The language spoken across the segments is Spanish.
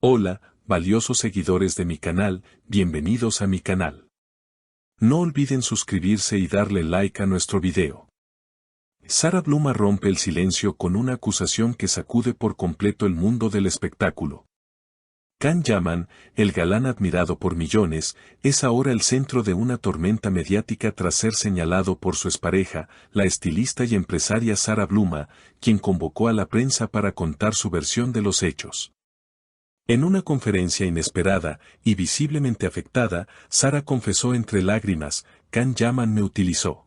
Hola, valiosos seguidores de mi canal, bienvenidos a mi canal. No olviden suscribirse y darle like a nuestro video. Sara Bluma rompe el silencio con una acusación que sacude por completo el mundo del espectáculo. Can Yaman, el galán admirado por millones, es ahora el centro de una tormenta mediática tras ser señalado por su expareja, la estilista y empresaria Sara Bluma, quien convocó a la prensa para contar su versión de los hechos. En una conferencia inesperada y visiblemente afectada, Sara confesó entre lágrimas: Can Yaman me utilizó.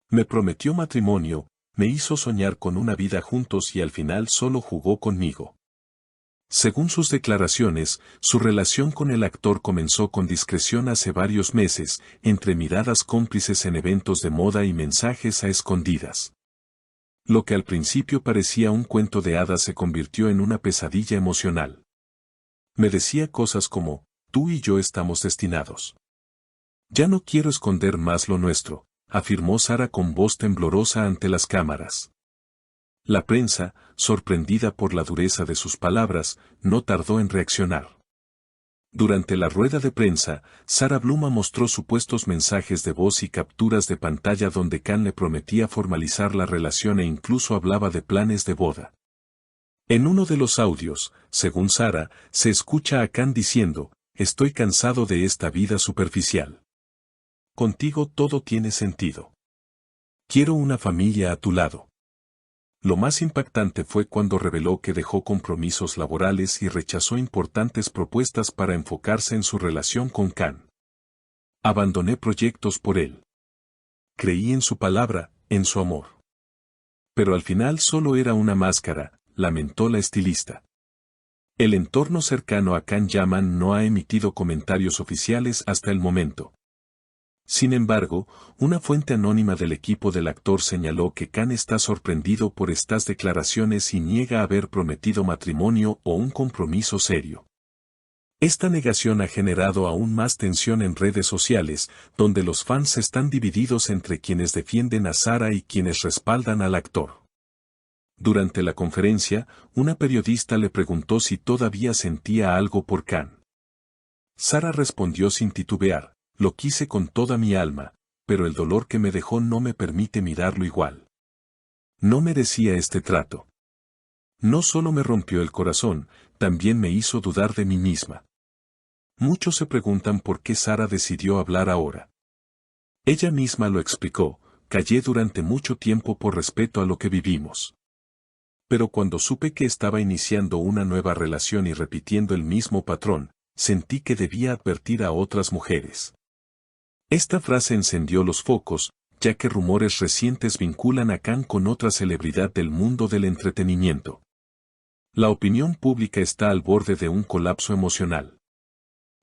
Me prometió matrimonio, me hizo soñar con una vida juntos y al final solo jugó conmigo. Según sus declaraciones, su relación con el actor comenzó con discreción hace varios meses, entre miradas cómplices en eventos de moda y mensajes a escondidas. Lo que al principio parecía un cuento de hadas se convirtió en una pesadilla emocional. Me decía cosas como: tú y yo estamos destinados. Ya no quiero esconder más lo nuestro, afirmó Sara con voz temblorosa ante las cámaras. La prensa, sorprendida por la dureza de sus palabras, no tardó en reaccionar. Durante la rueda de prensa, Sara Bluma mostró supuestos mensajes de voz y capturas de pantalla donde Can le prometía formalizar la relación e incluso hablaba de planes de boda. En uno de los audios, según Sara, se escucha a Can diciendo: estoy cansado de esta vida superficial. Contigo todo tiene sentido. Quiero una familia a tu lado. Lo más impactante fue cuando reveló que dejó compromisos laborales y rechazó importantes propuestas para enfocarse en su relación con Can. Abandoné proyectos por él. Creí en su palabra, en su amor. Pero al final solo era una máscara, lamentó la estilista. El entorno cercano a Can Yaman no ha emitido comentarios oficiales hasta el momento. Sin embargo, una fuente anónima del equipo del actor señaló que Can está sorprendido por estas declaraciones y niega haber prometido matrimonio o un compromiso serio. Esta negación ha generado aún más tensión en redes sociales, donde los fans están divididos entre quienes defienden a Sara y quienes respaldan al actor. Durante la conferencia, una periodista le preguntó si todavía sentía algo por Can. Sara respondió sin titubear: lo quise con toda mi alma, pero el dolor que me dejó no me permite mirarlo igual. No merecía este trato. No solo me rompió el corazón, también me hizo dudar de mí misma. Muchos se preguntan por qué Sara decidió hablar ahora. Ella misma lo explicó: callé durante mucho tiempo por respeto a lo que vivimos. Pero cuando supe que estaba iniciando una nueva relación y repitiendo el mismo patrón, sentí que debía advertir a otras mujeres. Esta frase encendió los focos, ya que rumores recientes vinculan a Can con otra celebridad del mundo del entretenimiento. La opinión pública está al borde de un colapso emocional.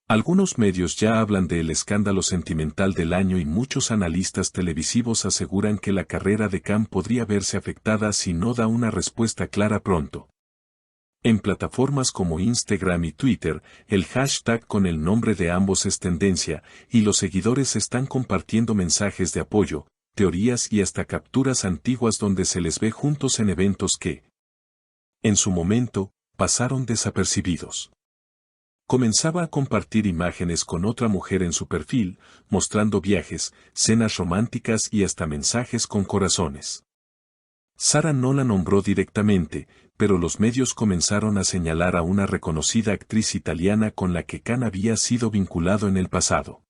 Algunos medios ya hablan del escándalo sentimental del año y muchos analistas televisivos aseguran que la carrera de Can podría verse afectada si no da una respuesta clara pronto. En plataformas como Instagram y Twitter, el hashtag con el nombre de ambos es tendencia, y los seguidores están compartiendo mensajes de apoyo, teorías y hasta capturas antiguas donde se les ve juntos en eventos que, en su momento, pasaron desapercibidos. Comenzaba a compartir imágenes con otra mujer en su perfil, mostrando viajes, cenas románticas y hasta mensajes con corazones. Sara no la nombró directamente, pero los medios comenzaron a señalar a una reconocida actriz italiana con la que Can había sido vinculado en el pasado.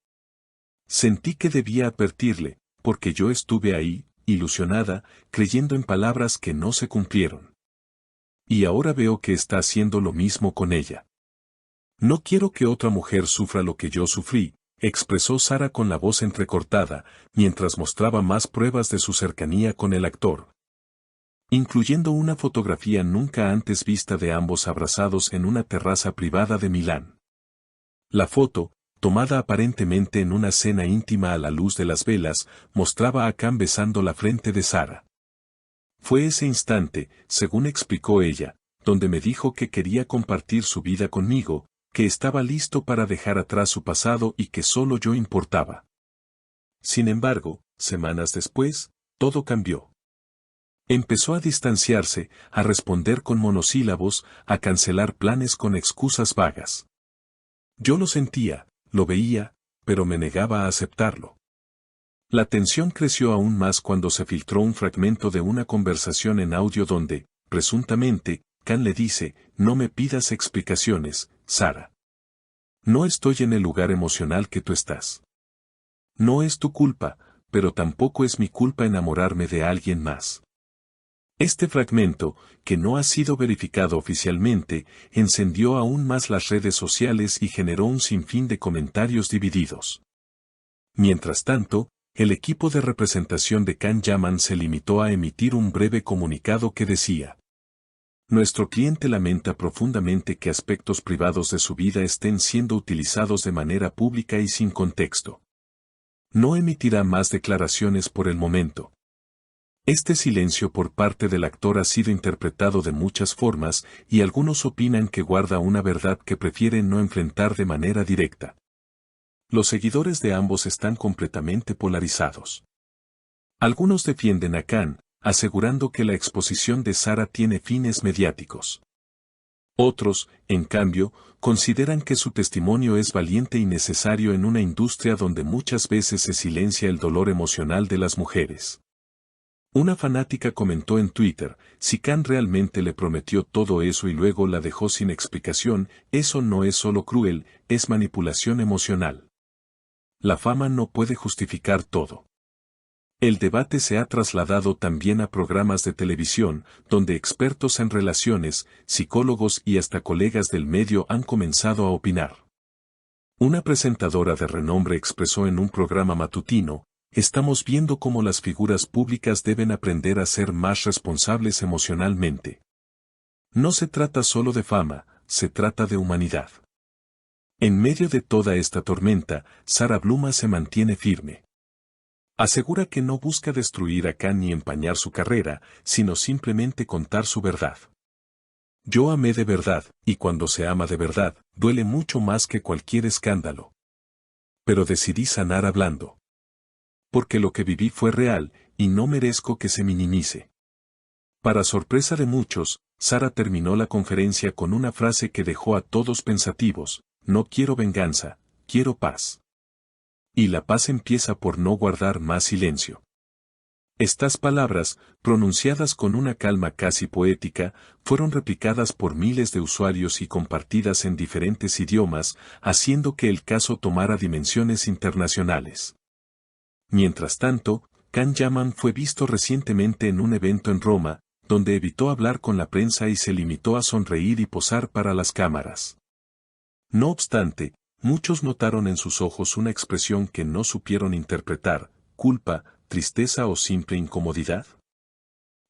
Sentí que debía advertirle, porque yo estuve ahí, ilusionada, creyendo en palabras que no se cumplieron. Y ahora veo que está haciendo lo mismo con ella. No quiero que otra mujer sufra lo que yo sufrí, expresó Sara con la voz entrecortada, mientras mostraba más pruebas de su cercanía con el actor, incluyendo una fotografía nunca antes vista de ambos abrazados en una terraza privada de Milán. La foto, tomada aparentemente en una cena íntima a la luz de las velas, mostraba a Can besando la frente de Sara. Fue ese instante, según explicó ella, donde me dijo que quería compartir su vida conmigo, que estaba listo para dejar atrás su pasado y que solo yo importaba. Sin embargo, semanas después, todo cambió. Empezó a distanciarse, a responder con monosílabos, a cancelar planes con excusas vagas. Yo lo sentía, lo veía, pero me negaba a aceptarlo. La tensión creció aún más cuando se filtró un fragmento de una conversación en audio donde, presuntamente, Khan le dice, no me pidas explicaciones, Sara. No estoy en el lugar emocional que tú estás. No es tu culpa, pero tampoco es mi culpa enamorarme de alguien más. Este fragmento, que no ha sido verificado oficialmente, encendió aún más las redes sociales y generó un sinfín de comentarios divididos. Mientras tanto, el equipo de representación de Can Yaman se limitó a emitir un breve comunicado que decía: nuestro cliente lamenta profundamente que aspectos privados de su vida estén siendo utilizados de manera pública y sin contexto. No emitirá más declaraciones por el momento. Este silencio por parte del actor ha sido interpretado de muchas formas y algunos opinan que guarda una verdad que prefieren no enfrentar de manera directa. Los seguidores de ambos están completamente polarizados. Algunos defienden a Khan, asegurando que la exposición de Sara tiene fines mediáticos. Otros, en cambio, consideran que su testimonio es valiente y necesario en una industria donde muchas veces se silencia el dolor emocional de las mujeres. Una fanática comentó en Twitter, si Khan realmente le prometió todo eso y luego la dejó sin explicación, eso no es solo cruel, es manipulación emocional. La fama no puede justificar todo. El debate se ha trasladado también a programas de televisión, donde expertos en relaciones, psicólogos y hasta colegas del medio han comenzado a opinar. Una presentadora de renombre expresó en un programa matutino: estamos viendo cómo las figuras públicas deben aprender a ser más responsables emocionalmente. No se trata solo de fama, se trata de humanidad. En medio de toda esta tormenta, Sara Bluma se mantiene firme. Asegura que no busca destruir a Khan ni empañar su carrera, sino simplemente contar su verdad. Yo amé de verdad, y cuando se ama de verdad, duele mucho más que cualquier escándalo. Pero decidí sanar hablando. Porque lo que viví fue real, y no merezco que se minimice. Para sorpresa de muchos, Sara terminó la conferencia con una frase que dejó a todos pensativos: no quiero venganza, quiero paz. Y la paz empieza por no guardar más silencio. Estas palabras, pronunciadas con una calma casi poética, fueron replicadas por miles de usuarios y compartidas en diferentes idiomas, haciendo que el caso tomara dimensiones internacionales. Mientras tanto, Can Yaman fue visto recientemente en un evento en Roma, donde evitó hablar con la prensa y se limitó a sonreír y posar para las cámaras. No obstante, muchos notaron en sus ojos una expresión que no supieron interpretar: culpa, tristeza o simple incomodidad.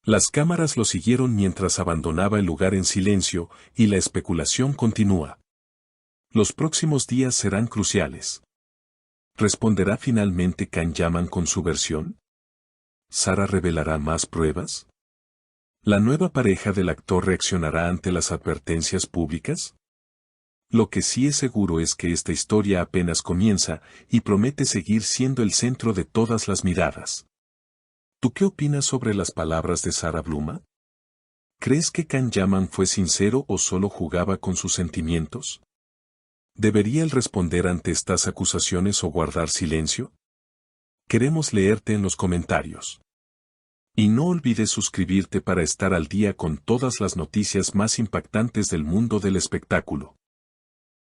Las cámaras lo siguieron mientras abandonaba el lugar en silencio, y la especulación continúa. Los próximos días serán cruciales. ¿Responderá finalmente Can Yaman con su versión? ¿Sara revelará más pruebas? ¿La nueva pareja del actor reaccionará ante las advertencias públicas? Lo que sí es seguro es que esta historia apenas comienza, y promete seguir siendo el centro de todas las miradas. ¿Tú qué opinas sobre las palabras de Sara Bluma? ¿Crees que Can Yaman fue sincero o solo jugaba con sus sentimientos? ¿Debería él responder ante estas acusaciones o guardar silencio? Queremos leerte en los comentarios. Y no olvides suscribirte para estar al día con todas las noticias más impactantes del mundo del espectáculo.